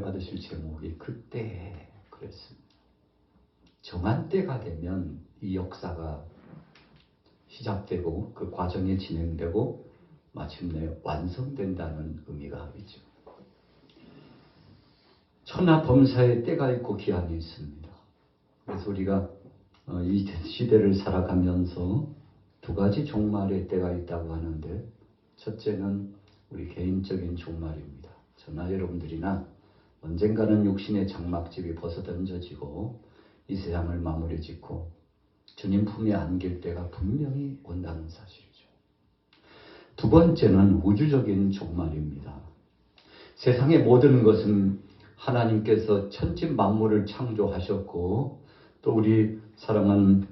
받으실 제목이 그때 그랬습니다. 정한 때가 되면 이 역사가 시작되고 그 과정이 진행되고 마침내 완성된다는 의미가 있죠. 천하범사의 때가 있고 기한이 있습니다. 그래서 우리가 이 시대를 살아가면서 두 가지 종말의 때가 있다고 하는데, 첫째는 우리 개인적인 종말입니다. 저나 여러분들이나 언젠가는 육신의 장막집이 벗어던져지고 이 세상을 마무리 짓고 주님 품에 안길 때가 분명히 온다는 사실이죠. 두 번째는 우주적인 종말입니다. 세상의 모든 것은 하나님께서 천지 만물을 창조하셨고 또 우리 사랑하는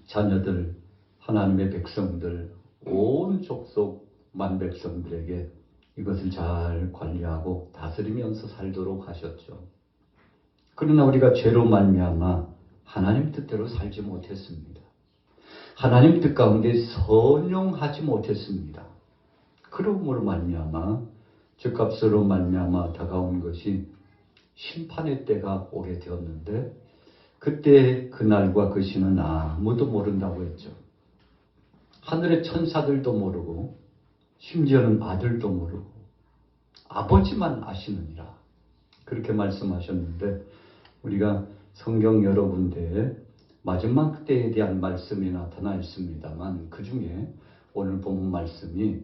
자녀들, 하나님의 백성들, 온 족속 만백성들에게 이것을 잘 관리하고 다스리면서 살도록 하셨죠. 그러나 우리가 죄로 말미암아 하나님 뜻대로 살지 못했습니다. 하나님 뜻 가운데 선용하지 못했습니다. 그러므로 말미암아 죄값으로 말미암아 다가온 것이 심판의 때가 오게 되었는데, 그때 그날과 그 시는 아무도 모른다고 했죠. 하늘의 천사들도 모르고 심지어는 아들도 모르고 아버지만 아시느니라, 그렇게 말씀하셨는데, 우리가 성경 여러 군데에 마지막 때에 대한 말씀이 나타나 있습니다만 그 중에 오늘 본 말씀이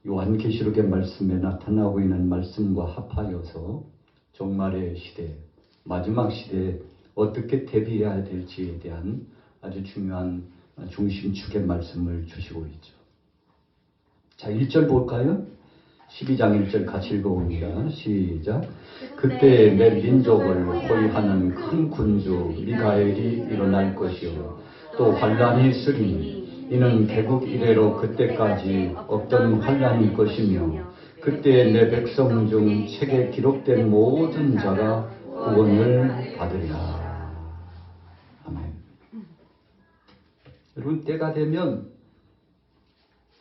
요한계시록의 말씀에 나타나고 있는 말씀과 합하여서 종말의 시대, 마지막 시대에 어떻게 대비해야 될지에 대한 아주 중요한 중심축의 말씀을 주시고 있죠. 자, 1절 볼까요? 12장 1절 같이 읽어봅니다. 시작. 그때 내 민족을 호위하는 큰 군주 미가엘이 일어날 것이요 또 환란이 있으리니 이는 개국 이래로 그때까지 없던 환란일 것이며 그때 내 백성 중 책에 기록된 모든 자가 구원을 받으리라. 아멘. 여러분, 때가 되면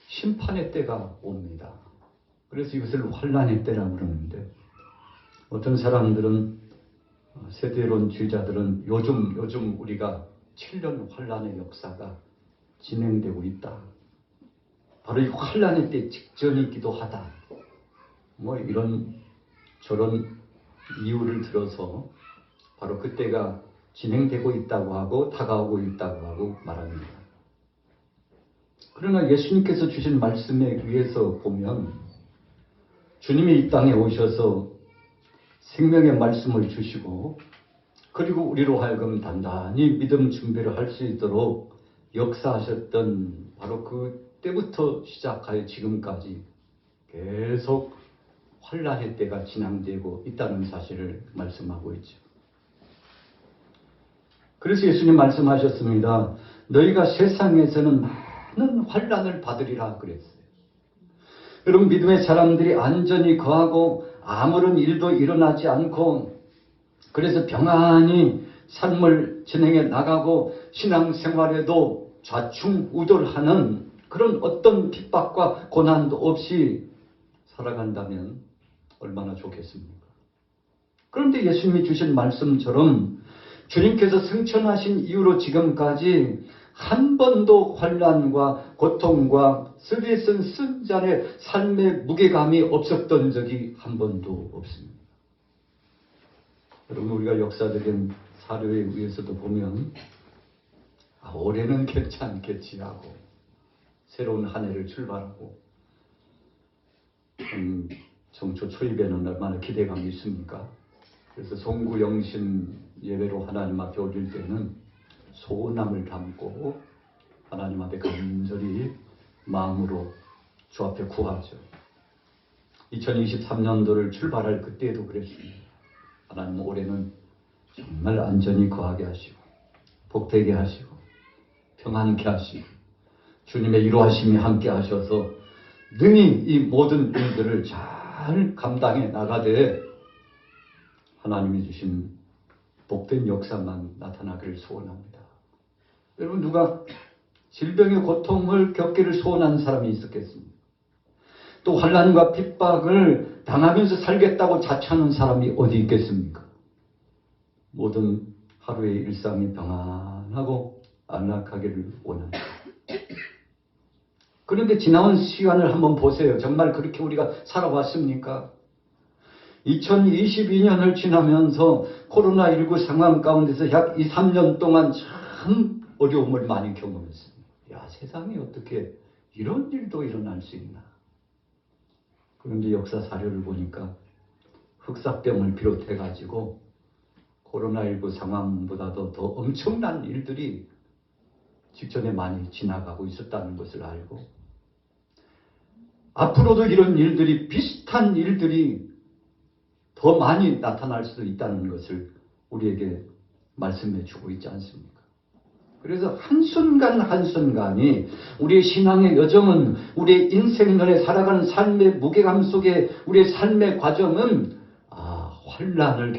심판의 때가 옵니다. 그래서 이것을 환란의 때라고 그러는데, 어떤 사람들은, 세대론주의자들은 요즘 우리가 7년 환란의 역사가 진행되고 있다. 바로 이 환란의 때 직전이기도 하다. 뭐 이런 저런 이유를 들어서 바로 그때가 진행되고 있다고 하고 다가오고 있다고 하고 말합니다. 그러나 예수님께서 주신 말씀에 의해서 보면 주님이 이 땅에 오셔서 생명의 말씀을 주시고 그리고 우리로 하여금 단단히 믿음 준비를 할 수 있도록 역사하셨던 바로 그때부터 시작하여 지금까지 계속 환란의 때가 진행되고 있다는 사실을 말씀하고 있죠. 그래서 예수님 말씀하셨습니다. 너희가 세상에서는 많은 환란을 받으리라 그랬어요. 여러분, 믿음의 사람들이 안전히 거하고 아무런 일도 일어나지 않고 그래서 평안히 삶을 진행해 나가고 신앙생활에도 좌충우돌하는 그런 어떤 핍박과 고난도 없이 살아간다면 얼마나 좋겠습니까? 그런데 예수님이 주신 말씀처럼 주님께서 승천하신 이후로 지금까지 한 번도 환난과 고통과 스리슨 승잔의 삶의 무게감이 없었던 적이 한 번도 없습니다. 여러분, 우리가 역사적인 사료에 의해서도 보면 올해는 괜찮겠지 하고 새로운 한 해를 출발하고 정초 초입에는 얼마나 기대감이 있습니까? 그래서 송구영신 예배로 하나님 앞에 올릴 때는 소원함을 담고 하나님 앞에 간절히 마음으로 주 앞에 구하죠. 2023년도를 출발할 그때에도 그랬습니다. 하나님, 올해는 정말 안전히 거하게 하시고 복되게 하시고 평안케 하시고 주님의 이루하심이 함께 하셔서 능히 이 모든 일들을 잘 감당해 나가되 하나님이 주신 복된 역사만 나타나기를 소원합니다. 여러분, 누가 질병의 고통을 겪기를 소원하는 사람이 있었겠습니까? 또 환난과 핍박을 당하면서 살겠다고 자처하는 사람이 어디 있겠습니까? 모든 하루의 일상이 평안하고 안락하기를 원합니다. 그런데 지나온 시간을 한번 보세요. 정말 그렇게 우리가 살아왔습니까? 2022년을 지나면서 코로나19 상황 가운데서 약 2, 3년 동안 참 어려움을 많이 경험했습니다. 야, 세상에 어떻게 이런 일도 일어날 수 있나? 그런데 역사 사료를 보니까 흑사병을 비롯해가지고 코로나19 상황보다도 더 엄청난 일들이 직전에 많이 지나가고 있었다는 것을 알고, 앞으로도 이런 일들이, 비슷한 일들이 더 많이 나타날 수도 있다는 것을 우리에게 말씀해 주고 있지 않습니까? 그래서 한순간 한순간이 우리의 신앙의 여정은, 우리의 인생론에 살아가는 삶의 무게감 속에 우리의 삶의 과정은 환난을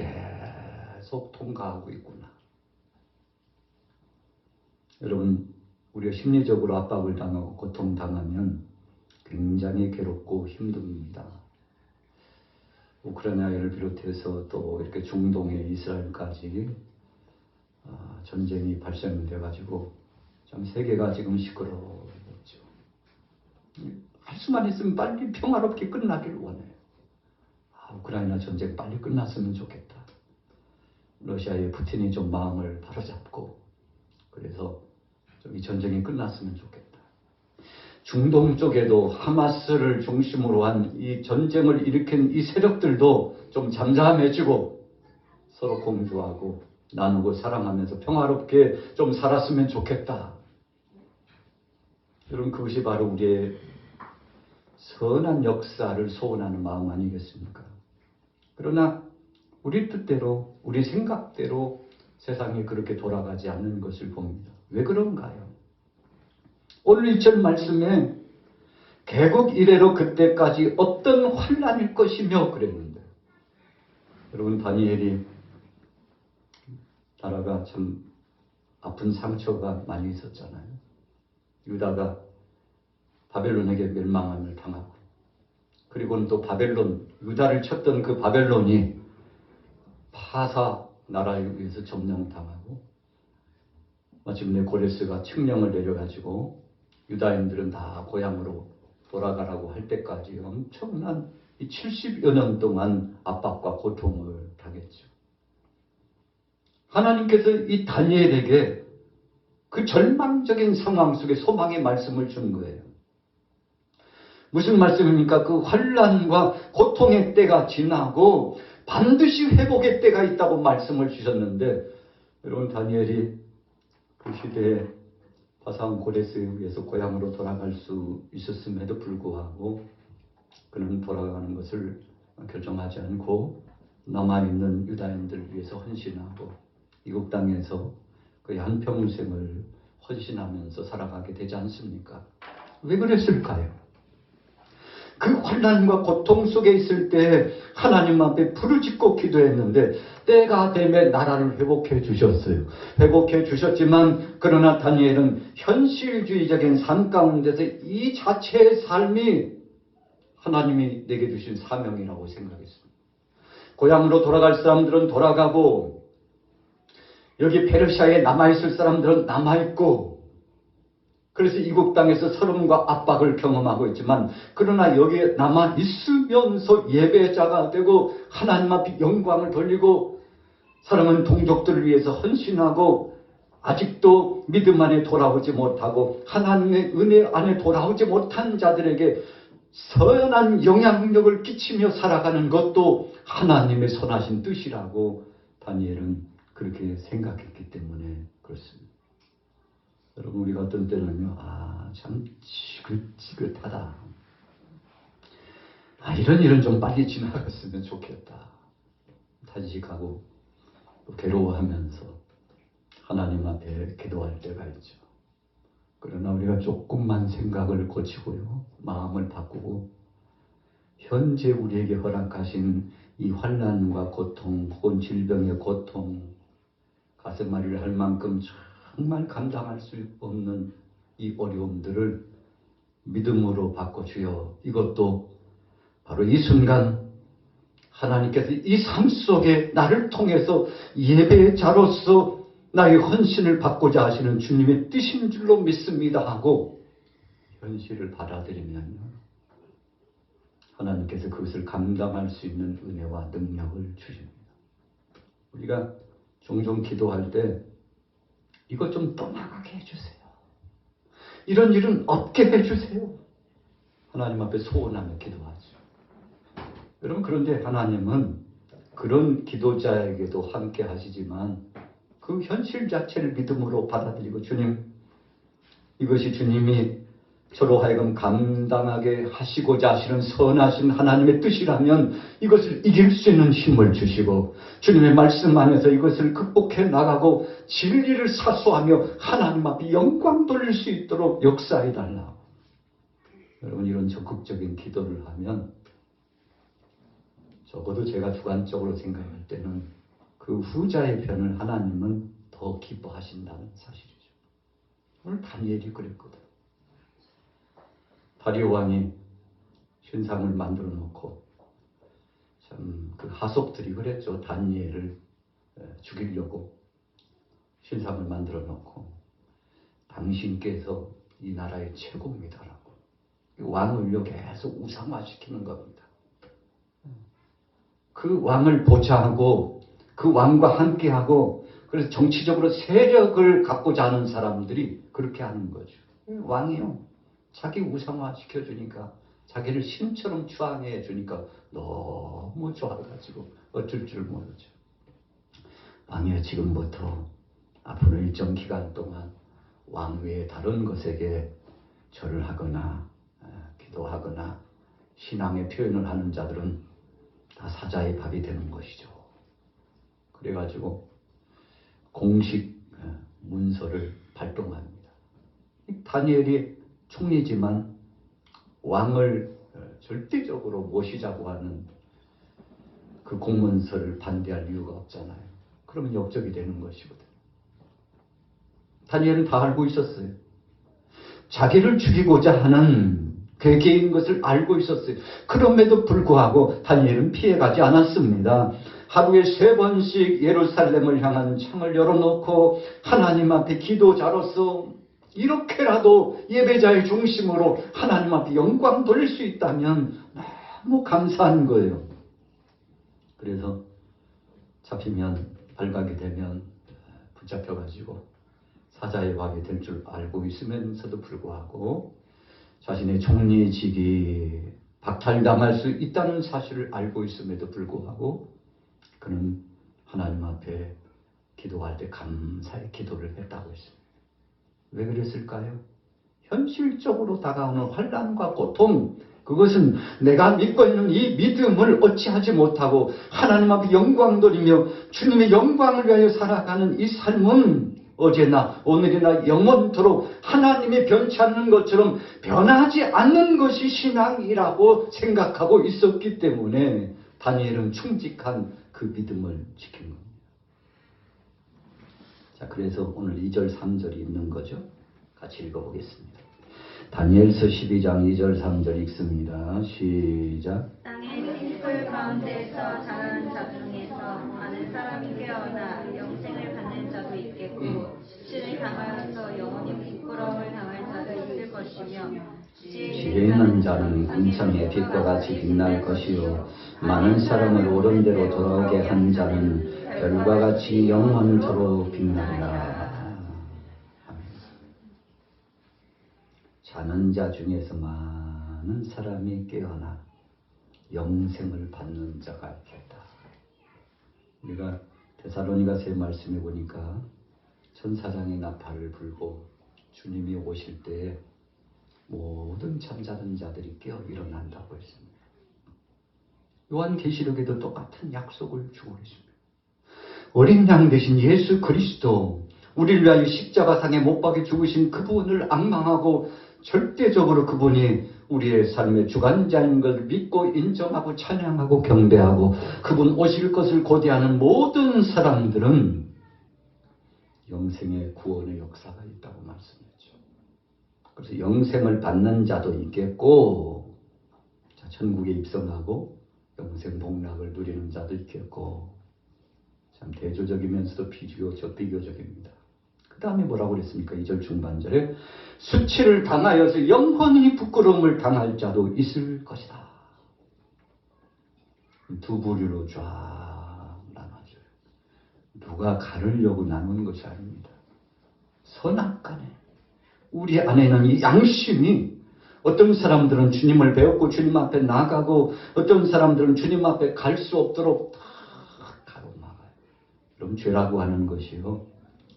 계속 통과하고 있구나. 여러분, 우리가 심리적으로 압박을 당하고 고통당하면 굉장히 괴롭고 힘듭니다. 우크라이나를 비롯해서 또 이렇게 중동의 이스라엘까지 전쟁이 발생돼가지고 참 세계가 지금 시끄러웠죠. 할 수만 있으면 빨리 평화롭게 끝나길 원해요. 우크라이나 전쟁 빨리 끝났으면 좋겠다. 러시아의 푸틴이 좀 마음을 바로잡고 그래서 좀 이 전쟁이 끝났으면 좋겠다. 중동 쪽에도 하마스를 중심으로 한 이 전쟁을 일으킨 이 세력들도 좀 잠잠해지고 서로 공조하고 나누고 사랑하면서 평화롭게 좀 살았으면 좋겠다. 여러분, 그것이 바로 우리의 선한 역사를 소원하는 마음 아니겠습니까? 그러나 우리 뜻대로, 우리 생각대로 세상이 그렇게 돌아가지 않는 것을 봅니다. 왜 그런가요? 오늘 1절 말씀에 개국 이래로 그때까지 어떤 환난일 것이며 그랬는데, 여러분, 다니엘이 나라가 참 아픈 상처가 많이 있었잖아요. 유다가 바벨론에게 멸망함을 당하고, 그리고는 또 바벨론, 유다를 쳤던 그 바벨론이 파사 나라에 의해서 점령당하고, 마침내 고레스가 칙령을 내려가지고 유다인들은 다 고향으로 돌아가라고 할 때까지 엄청난 70여 년 동안 압박과 고통을 당했죠. 하나님께서 이 다니엘에게 그 절망적인 상황 속에 소망의 말씀을 준 거예요. 무슨 말씀입니까? 그 환난과 고통의 때가 지나고 반드시 회복의 때가 있다고 말씀을 주셨는데, 여러분, 다니엘이 그 시대에 바산 고레스에 의해서 고향으로 돌아갈 수 있었음에도 불구하고 그는 돌아가는 것을 결정하지 않고 남아있는 유다인들을 위해서 헌신하고 이국 땅에서 거의 한평생을 헌신하면서 살아가게 되지 않습니까? 왜 그랬을까요? 그 환난과 고통 속에 있을 때 하나님 앞에 부르짖고 기도했는데 때가 되면 나라를 회복해 주셨어요. 회복해 주셨지만 그러나 다니엘은 현실주의적인 삶 가운데서 이 자체의 삶이 하나님이 내게 주신 사명이라고 생각했습니다. 고향으로 돌아갈 사람들은 돌아가고 여기 페르시아에 남아있을 사람들은 남아있고, 그래서 이국 땅에서 서름과 압박을 경험하고 있지만, 그러나 여기에 남아있으면서 예배자가 되고 하나님 앞에 영광을 돌리고 사랑하는 동족들을 위해서 헌신하고 아직도 믿음 안에 돌아오지 못하고 하나님의 은혜 안에 돌아오지 못한 자들에게 선한 영향력을 끼치며 살아가는 것도 하나님의 선하신 뜻이라고 다니엘은 그렇게 생각했기 때문에 그렇습니다. 여러분, 우리가 어떤 때는요, 참 지긋지긋하다. 이런 일은 좀 빨리 지나갔으면 좋겠다. 탄식하고 또 괴로워하면서 하나님 앞에 기도할 때가 있죠. 그러나 우리가 조금만 생각을 고치고요, 마음을 바꾸고 현재 우리에게 허락하신 이 환난과 고통 혹은 질병의 고통, 가슴앓이를 할 만큼 정말 감당할 수 없는 이 어려움들을 믿음으로 바꿔주여. 이것도 바로 이 순간 하나님께서 이 삶 속에 나를 통해서 예배자로서 나의 헌신을 받고자 하시는 주님의 뜻인 줄로 믿습니다 하고 현실을 받아들이면 하나님께서 그것을 감당할 수 있는 은혜와 능력을 주십니다. 우리가 종종 기도할 때 이것 좀 떠나가게 해주세요. 이런 일은 없게 해주세요. 하나님 앞에 소원하며 기도하죠. 여러분, 그런데 하나님은 그런 기도자에게도 함께 하시지만 그 현실 자체를 믿음으로 받아들이고, 주님, 이것이 주님이 저로 하여금 감당하게 하시고자 하시는 선하신 하나님의 뜻이라면 이것을 이길 수 있는 힘을 주시고, 주님의 말씀 안에서 이것을 극복해 나가고 진리를 사수하며 하나님 앞에 영광 돌릴 수 있도록 역사해 달라. 여러분, 이런 적극적인 기도를 하면 적어도 제가 주관적으로 생각할 때는 그 후자의 편을 하나님은 더 기뻐하신다는 사실이죠. 오늘 다니엘이 그랬거든. 다리오 왕이 신상을 만들어 놓고 참 그 하속들이 그랬죠. 다니엘을 죽이려고 신상을 만들어 놓고 당신께서 이 나라의 최고입니다라고 왕을요 계속 우상화시키는 겁니다. 그 왕을 보좌하고 그 왕과 함께하고, 그래서 정치적으로 세력을 갖고자 하는 사람들이 그렇게 하는 거죠. 왕이요 자기 우상화 시켜주니까, 자기를 신처럼 추앙해 주니까 너무 좋아가지고 어쩔 줄 모르죠. 왕이요, 지금부터 앞으로 일정 기간 동안 왕 외에 다른 것에게 절을 하거나 기도하거나 신앙의 표현을 하는 자들은 다 사자의 밥이 되는 것이죠. 그래가지고 공식 문서를 발동합니다. 다니엘이 총리지만 왕을 절대적으로 모시자고 하는 그 공문서를 반대할 이유가 없잖아요. 그러면 역적이 되는 것이거든요. 다니엘은 다 알고 있었어요. 자기를 죽이고자 하는 괴계인 것을 알고 있었어요. 그럼에도 불구하고 다니엘은 피해가지 않았습니다. 하루에 3번씩 예루살렘을 향한 창을 열어놓고 하나님 앞에 기도자로서 이렇게라도 예배자의 중심으로 하나님 앞에 영광 돌릴 수 있다면 너무 감사한 거예요. 그래서 잡히면, 발각이 되면 붙잡혀가지고 사자의 밥이 될 줄 알고 있으면서도 불구하고 자신의 총리직이 박탈당할 수 있다는 사실을 알고 있음에도 불구하고 그는 하나님 앞에 기도할 때 감사의 기도를 했다고 했습니다. 왜 그랬을까요? 현실적으로 다가오는 환난과 고통, 그것은 내가 믿고 있는 이 믿음을 어찌하지 못하고 하나님 앞에 영광 돌리며 주님의 영광을 위하여 살아가는 이 삶은 어제나 오늘이나 영원토록 하나님이 변치 않는 것처럼 변하지 않는 것이 신앙이라고 생각하고 있었기 때문에 다니엘은 충직한 그 믿음을 지킨 겁니다. 자, 그래서 오늘 2절 3절이 있는 거죠. 같이 읽어보겠습니다. 다니엘서 12장 2절 3절 읽습니다. 시작. 땅의 흰풀 가운데에서 자라는 자 중에서 많은 사람이 깨어나 영생을 받는 자도 있겠고 실을 당하여서 영원히 부끄러움을 당할 자도 있을 것이며 지혜 있는 자는 궁창의 빛과 같이 빛날 것이요 많은 사람을 옳은 대로 돌아오게 한 자는 별과 같이 영원토록 빛나리라. 자는 자 중에서 많은 사람이 깨어나 영생을 받는 자가 있겠다. 우리가 데살로니가서의 말씀에 보니까 천사장의 나팔을 불고 주님이 오실 때에 모든 잠자는 자들이 깨어 일어난다고 했습니다. 요한계시록에도 똑같은 약속을 주고 있습니다. 어린 양 되신 예수 그리스도, 우리를 위하여 십자가상에 못 박혀 죽으신 그분을 앙망하고 절대적으로 그분이 우리의 삶의 주관자인 걸 믿고 인정하고 찬양하고 경배하고 그분 오실 것을 고대하는 모든 사람들은 영생의 구원의 역사가 있다고 말씀했죠. 그래서 영생을 받는 자도 있겠고, 자, 천국에 입성하고 영생 복락을 누리는 자도 있겠고, 참 대조적이면서도 비교적입니다. 그 다음에 뭐라고 그랬습니까? 2절 중반절에 수치를 당하여서 영원히 부끄러움을 당할 자도 있을 것이다. 두 부류로 쫙 나눠져요. 누가 가르려고 나누는 것이 아닙니다. 선악간에 우리 안에는 이 양심이, 어떤 사람들은 주님을 배웠고 주님 앞에 나가고, 어떤 사람들은 주님 앞에 갈 수 없도록 다 가로막아요. 그럼 죄라고 하는 것이요,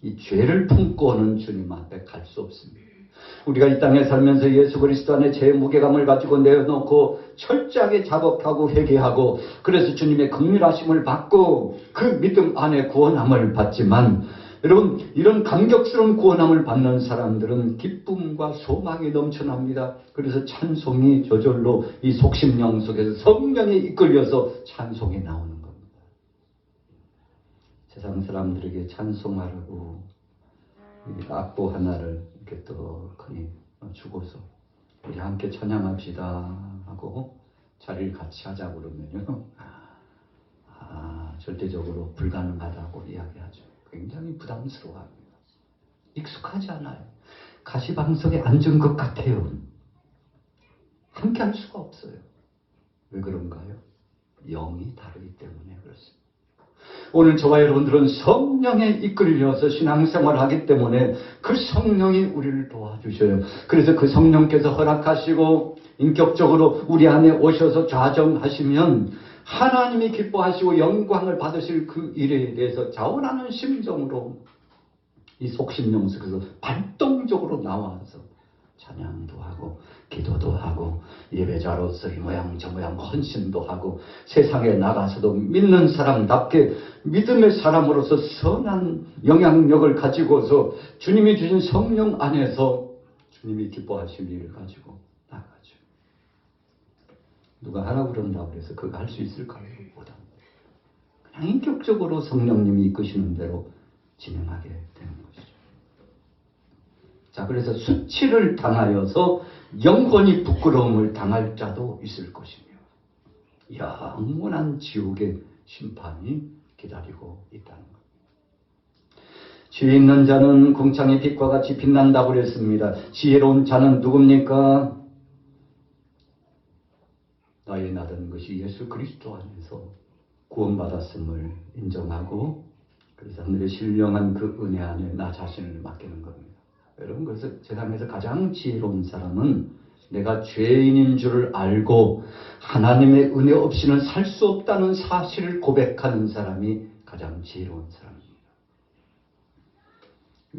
이 죄를 품고는 주님 앞에 갈 수 없습니다. 우리가 이 땅에 살면서 예수 그리스도 안에 죄의 무게감을 가지고 내어놓고 철저하게 자복하고 회개하고, 그래서 주님의 긍휼하심을 받고 그 믿음 안에 구원함을 받지만, 여러분, 이런 감격스러운 구원함을 받는 사람들은 기쁨과 소망이 넘쳐납니다. 그래서 찬송이 저절로 이 속심령 속에서 성령에 이끌려서 찬송이 나오는 겁니다. 세상 사람들에게 찬송하라고 악보 하나를 이렇게 떡하니 주고서 우리 함께 찬양합시다 하고 자리를 같이 하자고 그러면요, 절대적으로 불가능하다고 이야기하죠. 굉장히 부담스러워합니다. 익숙하지 않아요. 가시방석에 앉은 것 같아요. 함께 할 수가 없어요. 왜 그런가요? 영이 다르기 때문에 그렇습니다. 오늘 저와 여러분들은 성령에 이끌려서 신앙생활을 하기 때문에 그 성령이 우리를 도와주셔요. 그래서 그 성령께서 허락하시고 인격적으로 우리 안에 오셔서 좌정하시면 하나님이 기뻐하시고 영광을 받으실 그 일에 대해서 자원하는 심정으로 이 속심령 속에서 발동적으로 나와서 찬양도 하고 기도도 하고 예배자로서 이 모양 저 모양 헌신도 하고, 세상에 나가서도 믿는 사람답게 믿음의 사람으로서 선한 영향력을 가지고서 주님이 주신 성령 안에서 주님이 기뻐하실 일을 가지고 나가죠. 누가 하라고 그런다고 해서 그거 할 수 있을까요? 못합니다. 그냥 인격적으로 성령님이 이끄시는 대로 진행하게 되는 것이죠. 자, 그래서 수치를 당하여서 영원히 부끄러움을 당할 자도 있을 것이며, 영원한 지옥의 심판이 기다리고 있다는 것. 지혜 있는 자는 궁창의 빛과 같이 빛난다고 그랬습니다. 지혜로운 자는 누굽니까? 나의 나다는 것이 예수 그리스도 안에서 구원받았음을 인정하고, 그래서 하늘의 신령한 그 은혜 안에 나 자신을 맡기는 겁니다. 여러분, 그래서 세상에서 가장 지혜로운 사람은 내가 죄인인 줄을 알고 하나님의 은혜 없이는 살 수 없다는 사실을 고백하는 사람이 가장 지혜로운 사람입니다.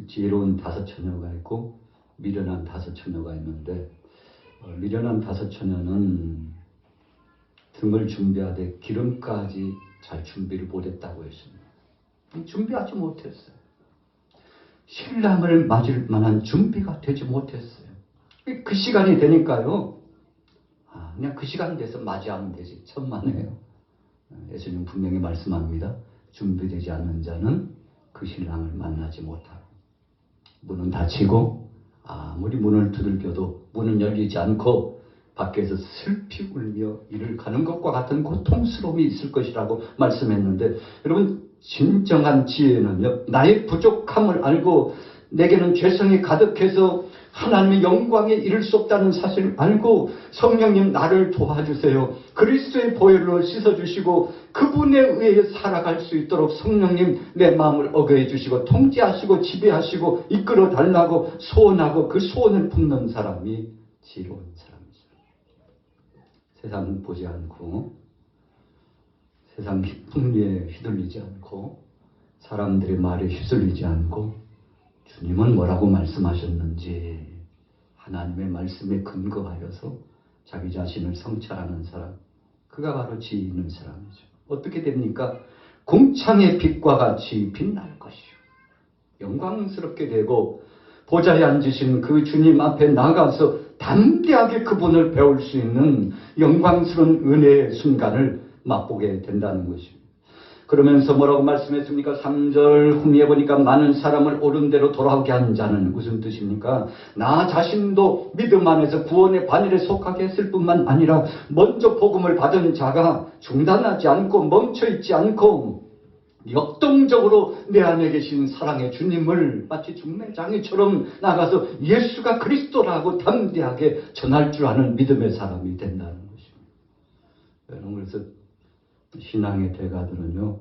지혜로운 5 처녀가 있고 미련한 5 처녀가 있는데, 미련한 5 처녀는 등을 준비하되 기름까지 잘 준비를 못했다고 했습니다. 준비하지 못했어요. 신랑을 맞을 만한 준비가 되지 못했어요. 그 시간이 되니까요, 그냥 그 시간 돼서 맞이하면 되지. 천만에요. 예수님 분명히 말씀합니다. 준비되지 않는 자는 그 신랑을 만나지 못하고, 문은 닫히고 아무리 문을 두들겨도 문은 열리지 않고 밖에서 슬피 울며 이를 가는 것과 같은 고통스러움이 있을 것이라고 말씀했는데, 여러분, 진정한 지혜는요, 나의 부족함을 알고 내게는 죄성이 가득해서 하나님의 영광에 이를 수 없다는 사실을 알고 성령님 나를 도와주세요. 그리스도의 보혈로 씻어주시고 그분에 의해 살아갈 수 있도록 성령님 내 마음을 어거해 주시고 통제하시고 지배하시고 이끌어 달라고 소원하고 그 소원을 품는 사람이 지혜로운 사람이죠. 세상은 보지 않고 세상 풍리에 휘둘리지 않고 사람들의 말에 휩쓸리지 않고 주님은 뭐라고 말씀하셨는지 하나님의 말씀에 근거하여서 자기 자신을 성찰하는 사람, 그가 바로 지혜 있는 사람이죠. 어떻게 됩니까? 궁창의 빛과 같이 빛날 것이요, 영광스럽게 되고 보좌에 앉으신 그 주님 앞에 나가서 담대하게 그분을 배울 수 있는 영광스러운 은혜의 순간을 맛보게 된다는 것입니다. 그러면서 뭐라고 말씀했습니까? 3절 후미에 보니까 많은 사람을 옳은 대로 돌아오게 한 자는 무슨 뜻입니까? 나 자신도 믿음 안에서 구원의 반열에 속하게 했을 뿐만 아니라 먼저 복음을 받은 자가 중단하지 않고 멈춰있지 않고 역동적으로 내 안에 계신 사랑의 주님을 마치 중매장이처럼 나가서 예수가 그리스도라고 담대하게 전할 줄 아는 믿음의 사람이 된다는 것입니다. 여러분, 그래서 신앙의 대가들은요,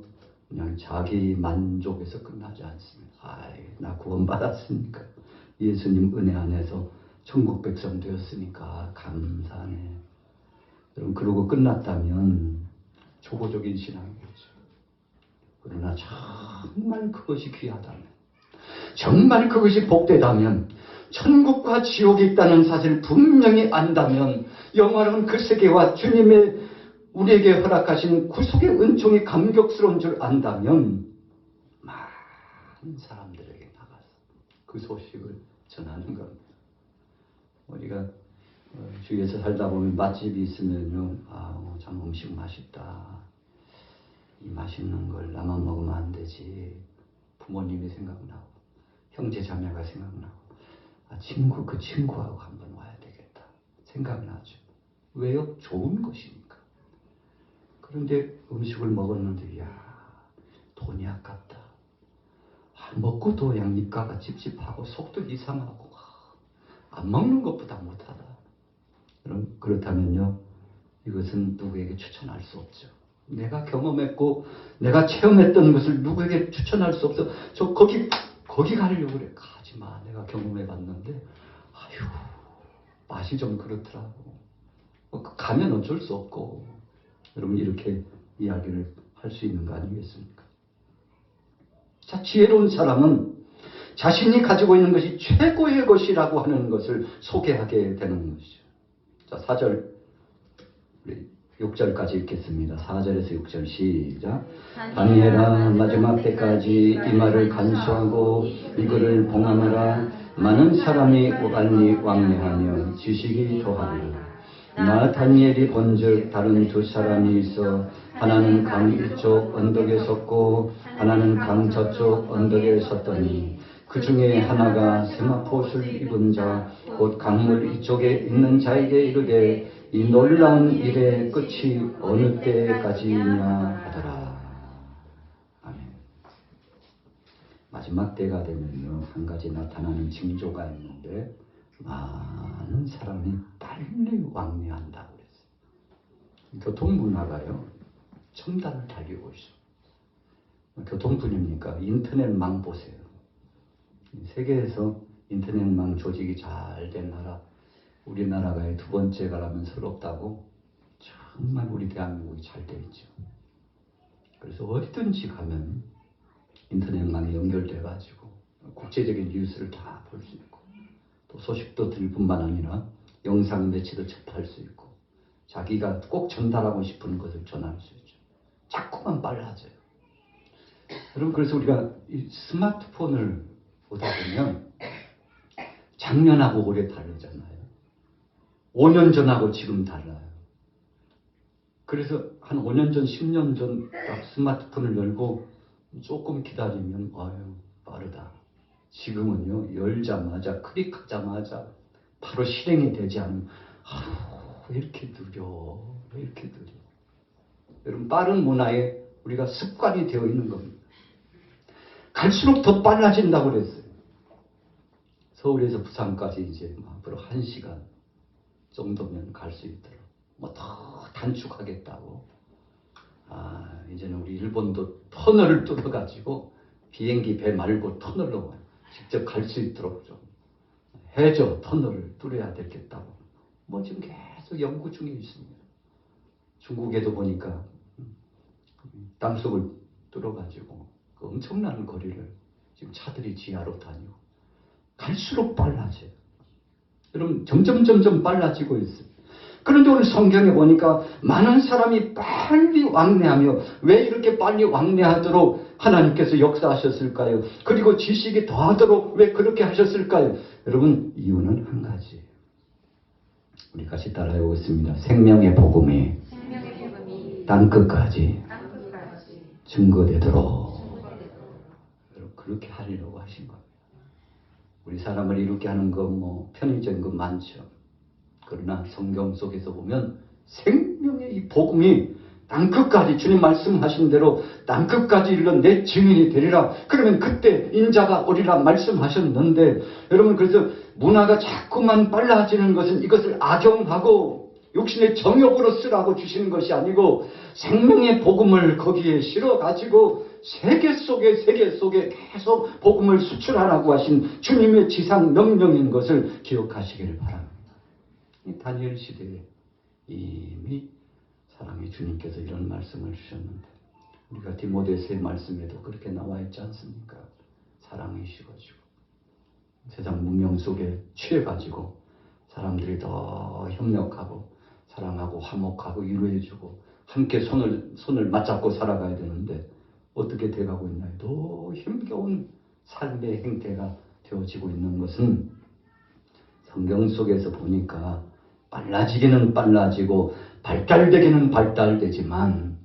그냥 자기 만족에서 끝나지 않습니다. 나 구원받았으니까, 예수님 은혜 안에서 천국 백성 되었으니까 감사하네. 여러분, 그러고 끝났다면 초보적인 신앙이겠죠. 그러나 정말 그것이 귀하다면, 정말 그것이 복되다면, 천국과 지옥이 있다는 사실을 분명히 안다면, 영원한 그 세계와 주님의 우리에게 허락하신 구속의 은총이 감격스러운 줄 안다면 많은 사람들에게 나가서 그 소식을 전하는 겁니다. 우리가 주위에서 살다 보면 맛집이 있으면요, 참 음식 맛있다. 이 맛있는 걸 나만 먹으면 안 되지. 부모님이 생각나고 형제 자매가 생각나고 그 친구하고 한번 와야 되겠다 생각나죠. 왜요? 좋은 것이니까. 그런데 음식을 먹었는데 돈이 아깝다. 먹고도 그냥 입가가 찝찝하고 속도 이상하고 안 먹는 것보다 못하다. 그렇다면요, 이것은 누구에게 추천할 수 없죠. 내가 경험했고 내가 체험했던 것을 누구에게 추천할 수 없어. 저 거기 가려고 그래. 가지마. 내가 경험해봤는데 맛이 좀 그렇더라고. 가면 어쩔 수 없고. 여러분, 이렇게 이야기를 할 수 있는 거 아니겠습니까? 자, 지혜로운 사람은 자신이 가지고 있는 것이 최고의 것이라고 하는 것을 소개하게 되는 것이죠. 자, 4절, 우리 6절까지 읽겠습니다. 4절에서 6절 시작. 다니엘아, 마지막 때까지 이 말을 간수하고 이거를 봉함하라. 많은 사람이 빨리 왕래하며 지식이 더하리라. 나 다니엘이 본즉 다른 두 사람이 있어 하나는 강 이쪽 언덕에 섰고 하나는 강 저쪽 언덕에 섰더니 그 중에 하나가 세마포옷을 입은 자 곧 강물 이쪽에 있는 자에게 이르되 이 놀라운 일의 끝이 어느 때까지냐 하더라. 아멘. 마지막 때가 되면요, 한 가지 나타나는 징조가 있는데 많은 사람이 빨리 왕래한다고 그랬어요. 교통문화가요, 첨단을 달리고 있어요. 교통뿐입니까? 인터넷망 보세요. 세계에서 인터넷망 조직이 잘 된 나라, 우리나라가 두 번째가라면 서럽다고 정말 우리 대한민국이 잘 되어 있죠. 그래서 어디든지 가면 인터넷망에 연결돼가지고 국제적인 뉴스를 다 볼 수 있고 또 소식도 들을 뿐만 아니라 영상 매체도 접할 수 있고 자기가 꼭 전달하고 싶은 것을 전할 수 있죠. 자꾸만 빨라져요. 여러분, 그래서 우리가 이 스마트폰을 보다 보면 작년하고 올해 다르잖아요. 5년 전하고 지금 달라요. 그래서 한 5년 전, 10년 전 딱 스마트폰을 열고 조금 기다리면 빠르다. 지금은요, 열자마자 클릭하자마자 바로 실행이 되지 않으면 왜 이렇게 느려? 왜 이렇게 느려? 여러분, 빠른 문화에 우리가 습관이 되어 있는 겁니다. 갈수록 더 빨라진다고 그랬어요. 서울에서 부산까지 이제 앞으로 1시간 정도면 갈 수 있도록 더 단축하겠다고. 이제는 우리 일본도 터널을 뚫어가지고 비행기 배 말고 터널로 직접 갈 수 있도록 좀 해저 터널을 뚫어야 되겠다고. 지금 계속 연구 중에 있습니다. 중국에도 보니까 땅속을 뚫어가지고 그 엄청난 거리를 지금 차들이 지하로 다니고 갈수록 빨라져요. 여러분, 점점 빨라지고 있어요. 그런데 오늘 성경에 보니까 많은 사람이 빨리 왕래하며 왜 이렇게 빨리 왕래하도록 하나님께서 역사하셨을까요? 그리고 지식이 더하도록 왜 그렇게 하셨을까요? 여러분, 이유는 한 가지. 우리 같이 따라해 보겠습니다. 생명의 복음이 땅끝까지 증거되도록 그렇게 하려고 하신 겁니다. 우리 사람을 이렇게 하는 거 뭐 편의적인 거 많죠. 그러나 성경 속에서 보면 생명의 이 복음이 땅끝까지 주님 말씀하신 대로 땅끝까지 이르러 내 증인이 되리라. 그러면 그때 인자가 오리라 말씀하셨는데, 여러분, 그래서 문화가 자꾸만 빨라지는 것은 이것을 악용하고 육신의 정욕으로 쓰라고 주시는 것이 아니고 생명의 복음을 거기에 실어가지고 세계 속에 계속 복음을 수출하라고 하신 주님의 지상 명령인 것을 기억하시기를 바랍니다. 이 다니엘 시대에 이미 사랑의 주님께서 이런 말씀을 주셨는데, 우리가 디모데서의 말씀에도 그렇게 나와 있지 않습니까? 사랑이시가지고 세상 문명 속에 취해가지고 사람들이 더 협력하고 사랑하고 화목하고 위로해주고 함께 손을 맞잡고 살아가야 되는데 어떻게 돼가고 있나요? 더 힘겨운 삶의 행태가 되어지고 있는 것은 성경 속에서 보니까 빨라지기는 빨라지고 발달되기는 발달되지만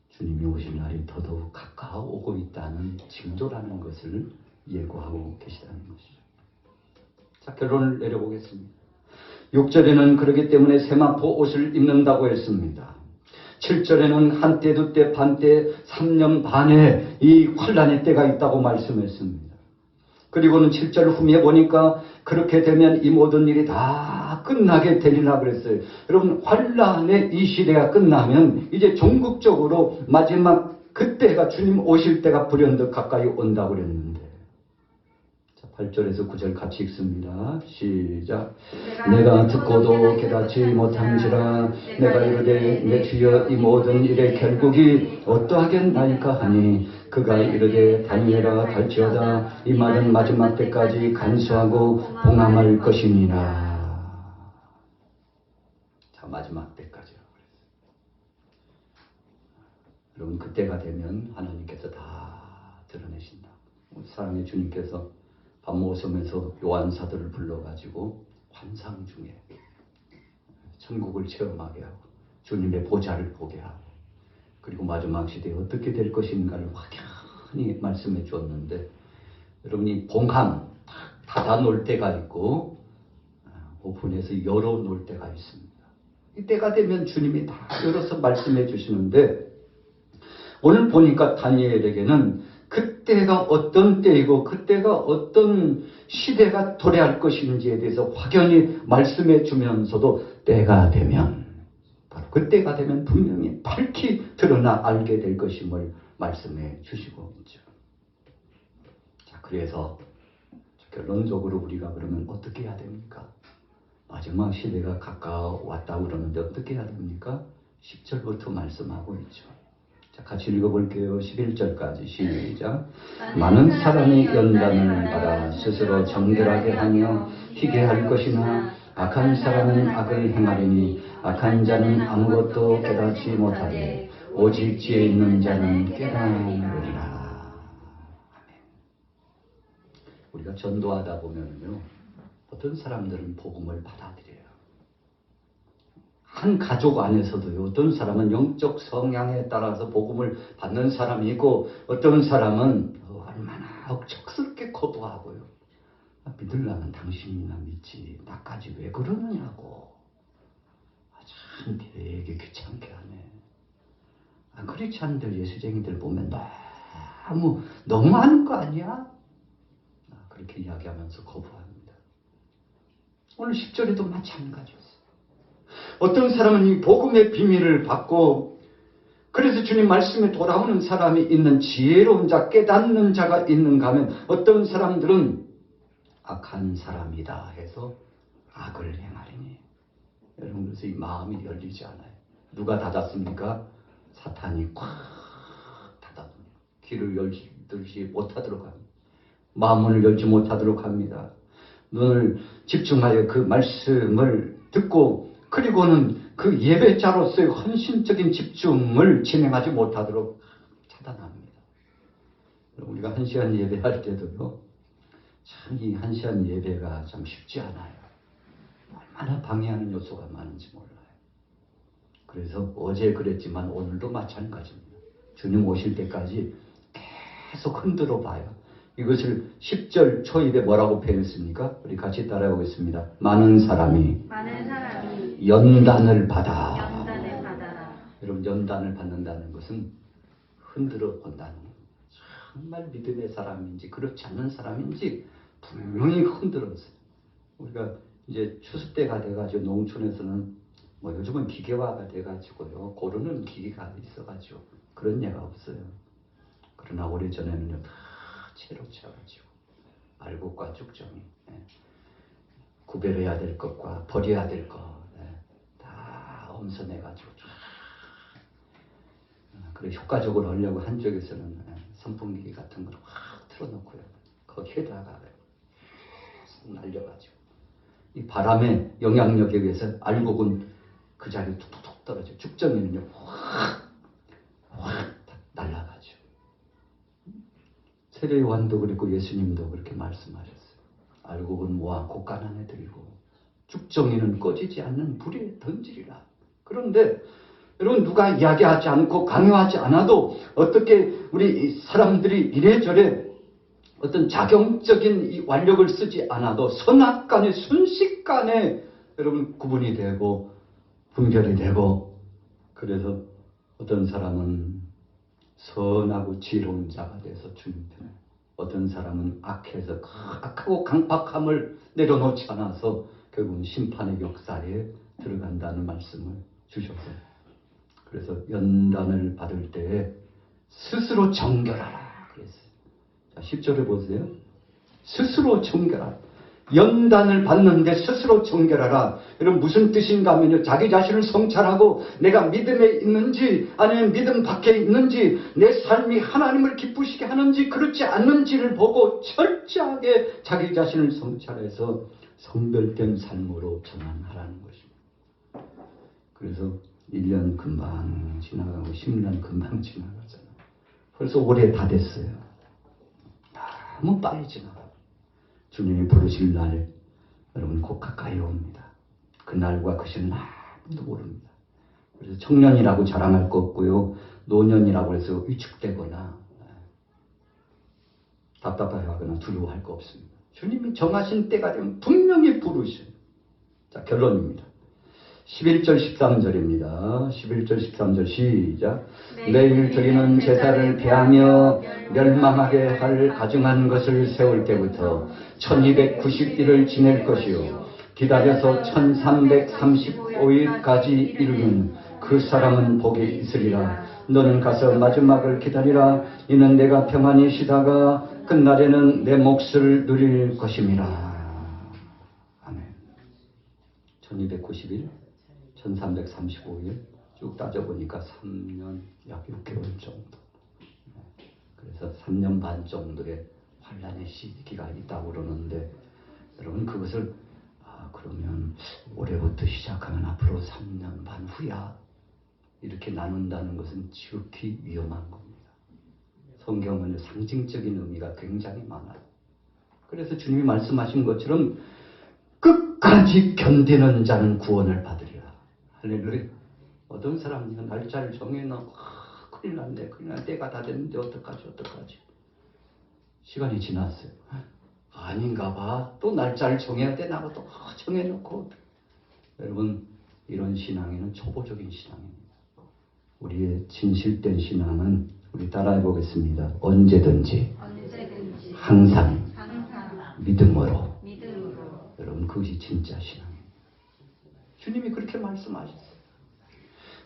주님이 오실 날이 더더욱 가까워오고 있다는 징조라는 것을 예고하고 계시다는 것이죠. 자, 결론을 내려보겠습니다. 6절에는 그러기 때문에 세마포 옷을 입는다고 했습니다. 7절에는 한때, 두때, 반때, 3년 반에 이 환란의 때가 있다고 말씀했습니다. 그리고는 7절 후미에 보니까 그렇게 되면 이 모든 일이 다 끝나게 되리라 그랬어요. 여러분, 환란의 이 시대가 끝나면 이제 종국적으로 마지막 그때가 주님 오실 때가 불현듯 가까이 온다고 그랬는데, 8절에서 9절 같이 읽습니다. 시작. 내가 듣고도 깨닫지 못한지라 내가 이르되 내 주여 이 모든 일의 결국이 어떠하겠나이까 하니 그가 이르되 다니엘아 갈지어다 이 말은 마지막 때까지 간수하고 봉함할 것이니라. 자, 마지막 때까지라고 그랬어요. 여러분, 그때가 되면 하나님께서 다 드러내신다. 사랑의 주님께서 밥 먹으면서 요한사도를 불러가지고 환상 중에 천국을 체험하게 하고 주님의 보좌를 보게 하고 그리고 마지막 시대에 어떻게 될 것인가를 확연히 말씀해 주었는데, 여러분이 봉함 닫아 놓을 때가 있고 오픈해서 열어 놓을 때가 있습니다. 이때가 되면 주님이 다 열어서 말씀해 주시는데, 오늘 보니까 다니엘에게는 그때가 어떤 때이고 그때가 어떤 시대가 도래할 것인지에 대해서 확연히 말씀해 주면서도 때가 되면, 바로 그때가 되면 분명히 밝히 드러나 알게 될 것임을 말씀해 주시고 있죠. 자, 그래서 결론적으로 우리가 그러면 어떻게 해야 됩니까? 마지막 시대가 가까웠다고 그러는데 어떻게 해야 됩니까? 10절부터 말씀하고 있죠. 자, 같이 읽어볼게요. 11절까지 시작. 많은 사람이 연단을 받아 스스로 정결하게 하며 희게 할 것이나 악한 사람은 악을 행하리니 악한 자는 아무것도 깨닫지 못하되 오직 지혜 있는 자는 깨달으리라. 아멘. 우리가 전도하다 보면요, 어떤 사람들은 복음을 받아들여요. 한 가족 안에서도요, 어떤 사람은 영적 성향에 따라서 복음을 받는 사람이 있고 어떤 사람은 얼마나 억척스럽게 거부하고요. 믿으려면 당신이나 믿지 나까지 왜 그러느냐고 참 되게 귀찮게 하네. 크리스찬들 예수쟁이들 보면 너무하는 거 아니야? 그렇게 이야기하면서 거부합니다. 오늘 10절에도 마찬가지였어요. 어떤 사람은 이 복음의 비밀을 받고 그래서 주님 말씀에 돌아오는 사람이 있는 지혜로운 자, 깨닫는 자가 있는가 하면 어떤 사람들은 악한 사람이다 해서 악을 행하리니. 여러분, 그래서 이 마음이 열리지 않아요. 누가 닫았습니까? 사탄이 꽉 닫아둡니다. 귀를 열지 못하도록 합니다. 마음을 열지 못하도록 합니다. 눈을 집중하여 그 말씀을 듣고 그리고는 그 예배자로서의 헌신적인 집중을 진행하지 못하도록 차단합니다. 우리가 1시간 예배할 때도요, 참 이 1시간 예배가 참 쉽지 않아요. 얼마나 방해하는 요소가 많은지 몰라요. 그래서 어제 그랬지만 오늘도 마찬가지입니다. 주님 오실 때까지 계속 흔들어 봐요. 이것을 10절 초입에 뭐라고 표현했습니까? 우리 같이 따라해 보겠습니다. 많은 사람이 연단을 받아. 여러분, 연단을 받는다는 것은 흔들어 본다는 거예요. 정말 믿음의 사람인지 그렇지 않는 사람인지 분명히 흔들었어요. 우리가 이제 추수 때가 돼가지고 농촌에서는 뭐 요즘은 기계화가 돼가지고요, 고르는 기계가 있어가지고 그런 예가 없어요. 그러나 오래전에는요, 다 채로 채가지고 알곡과 쭉정이, 구별해야 될 것과 버려야 될 것, 다 엄선해가지고 그리고 효과적으로 하려고 한쪽에서는 선풍기 같은 걸 확 틀어놓고요, 거기에다가 날려가지고 이 바람의 영향력에 의해서 알곡은 그 자리에 툭툭툭 떨어져, 쭉정이는요 확 날아가죠. 세례 요한도 그랬고 예수님도 그렇게 말씀하셨어요. 알곡은 모아 곡간 안에 들이고 쭉정이는 꺼지지 않는 불에 던지리라. 그런데 여러분, 누가 이야기하지 않고 강요하지 않아도 어떻게 우리 사람들이 이래저래 어떤 자경적인 이 완력을 쓰지 않아도 선악간에 순식간에 여러분 구분이 되고 분별이 되고, 그래서 어떤 사람은 선하고 지혜로운 자가 돼서 주님 편에, 어떤 사람은 악해서 악하고 강팍함을 내려놓지 않아서 결국은 심판의 역사에 들어간다는 말씀을 주셨어요. 그래서 연단을 받을 때에 스스로 정결하라 그랬어요. 자, 10절에 보세요. 스스로 정결하라. 연단을 받는데 스스로 정결하라. 여러분, 무슨 뜻인가 하면요, 자기 자신을 성찰하고 내가 믿음에 있는지 아니면 믿음 밖에 있는지, 내 삶이 하나님을 기쁘시게 하는지 그렇지 않는지를 보고 철저하게 자기 자신을 성찰해서 성별된 삶으로 전환하라는 것입니다. 그래서 1년 금방 지나가고 10년 금방 지나가잖아요. 벌써 올해 다 됐어요. 너무 빨리 지나가고 주님이 부르실 날, 여러분, 곧 가까이 옵니다. 그날과 그 시는 아무도 모릅니다. 그래서 청년이라고 자랑할 거 없고요, 노년이라고 해서 위축되거나 답답해하거나 두려워할 거 없습니다. 주님이 정하신 때가 되면 분명히 부르셔요. 자, 결론입니다. 11절 13절입니다. 11절 13절 시작. 내일 저희는 제사를 폐하며 멸망하게 할 가증한 것을 세울 때부터 1290일을 지낼 것이요, 기다려서 1335일까지 이르는 그 사람은 복이 있으리라. 너는 가서 마지막을 기다리라. 이는 내가 평안히 쉬다가 끝날에는 내 몫을 누릴 것임이라. 아멘. 1290일 1335일 쭉 따져보니까 3년 약 6개월 정도. 그래서 3년 반 정도의 환란의 시기가 있다고 그러는데, 여러분, 그것을 그러면 올해부터 시작하면 앞으로 3년 반 후야, 이렇게 나눈다는 것은 지극히 위험한 겁니다. 성경은 상징적인 의미가 굉장히 많아요. 그래서 주님이 말씀하신 것처럼 끝까지 견디는 자는 구원을 받으리라. 할렐루야. 어떤 사람은 날짜를 정해놓고 큰일 났네, 큰일 났네, 때가 다 됐는데 어떡하지. 시간이 지났어요. 아닌가 봐, 또 날짜를 정해야 되나 봐, 또 정해놓고. 여러분, 이런 신앙에는 초보적인 신앙입니다. 우리의 진실된 신앙은, 우리 따라해 보겠습니다. 언제든지 항상 믿음으로. 여러분, 그것이 진짜 신앙입니다. 주님이 그렇게 말씀하셨어요.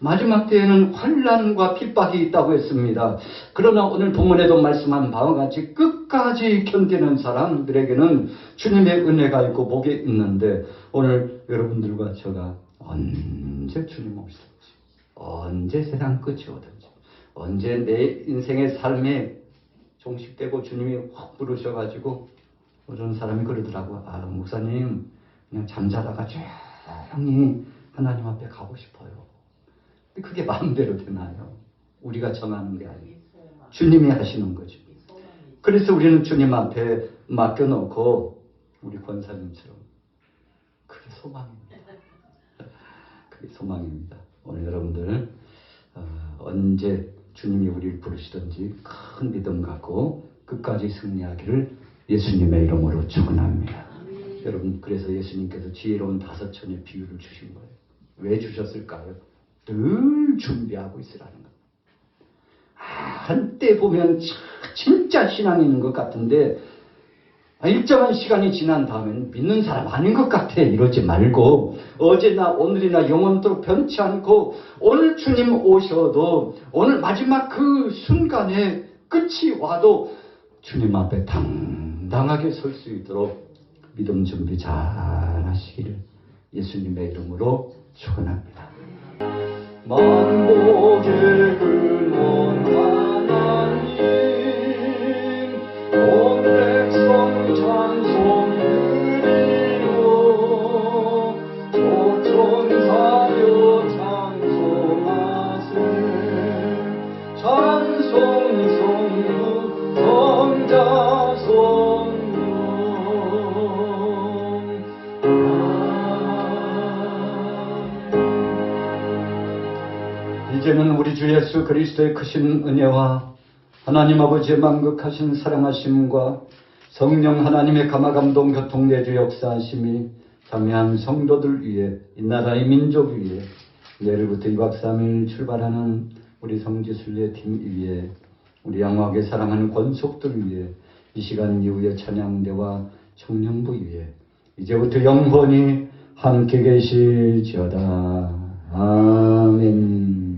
마지막 때에는 환난과 핍박이 있다고 했습니다. 그러나 오늘 본문에도 말씀한 바와 같이 끝까지 견디는 사람들에게는 주님의 은혜가 있고 복이 있는데, 오늘 여러분들과 제가 언제 주님 오실지, 언제 세상 끝이 오든지, 언제 내 인생의 삶에 종식되고 주님이 확 부르셔가지고, 어떤 사람이 그러더라고요. 목사님, 그냥 잠자다가 조용히 하나님 앞에 가고 싶어요. 그게 마음대로 되나요? 우리가 정하는 게 아니에요. 주님이 하시는 거죠. 그래서 우리는 주님 앞에 맡겨놓고, 우리 권사님처럼, 그게 소망입니다. 그게 소망입니다. 오늘 여러분들 언제 주님이 우리를 부르시든지 큰 믿음 갖고 끝까지 승리하기를 예수님의 이름으로 축원합니다. 여러분, 그래서 예수님께서 지혜로운 5천의 비유를 주신 거예요. 왜 주셨을까요? 늘 준비하고 있으라는 것. 한때 보면 진짜 신앙이 있는 것 같은데 일정한 시간이 지난 다음엔 믿는 사람 아닌 것 같아 이러지 말고 어제나 오늘이나 영원토록 변치 않고 오늘 주님 오셔도 오늘 마지막 그 순간에 끝이 와도 주님 앞에 당당하게 설 수 있도록 믿음 준비 잘 하시기를 예수님의 이름으로 축원합니다. 만복의 근원 하나님 온 백성 찬송 드리고 조천사여 찬송하세 찬송 성부 성자 성령 이제는 우리 주 예수 그리스도의 크신 은혜와 하나님 아버지의 만극하신 사랑하심과 성령 하나님의 감화감동 교통내주 역사하심이 장애한 성도들 위해 이 나라의 민족 위에 내일부터 2박 3일 출발하는 우리 성지순례 팀 위에 우리 양호하게 사랑하는 권속들 위해 이 시간 이후에 찬양대와 청년부 위에 이제부터 영원히 함께 계실지어다. 아멘.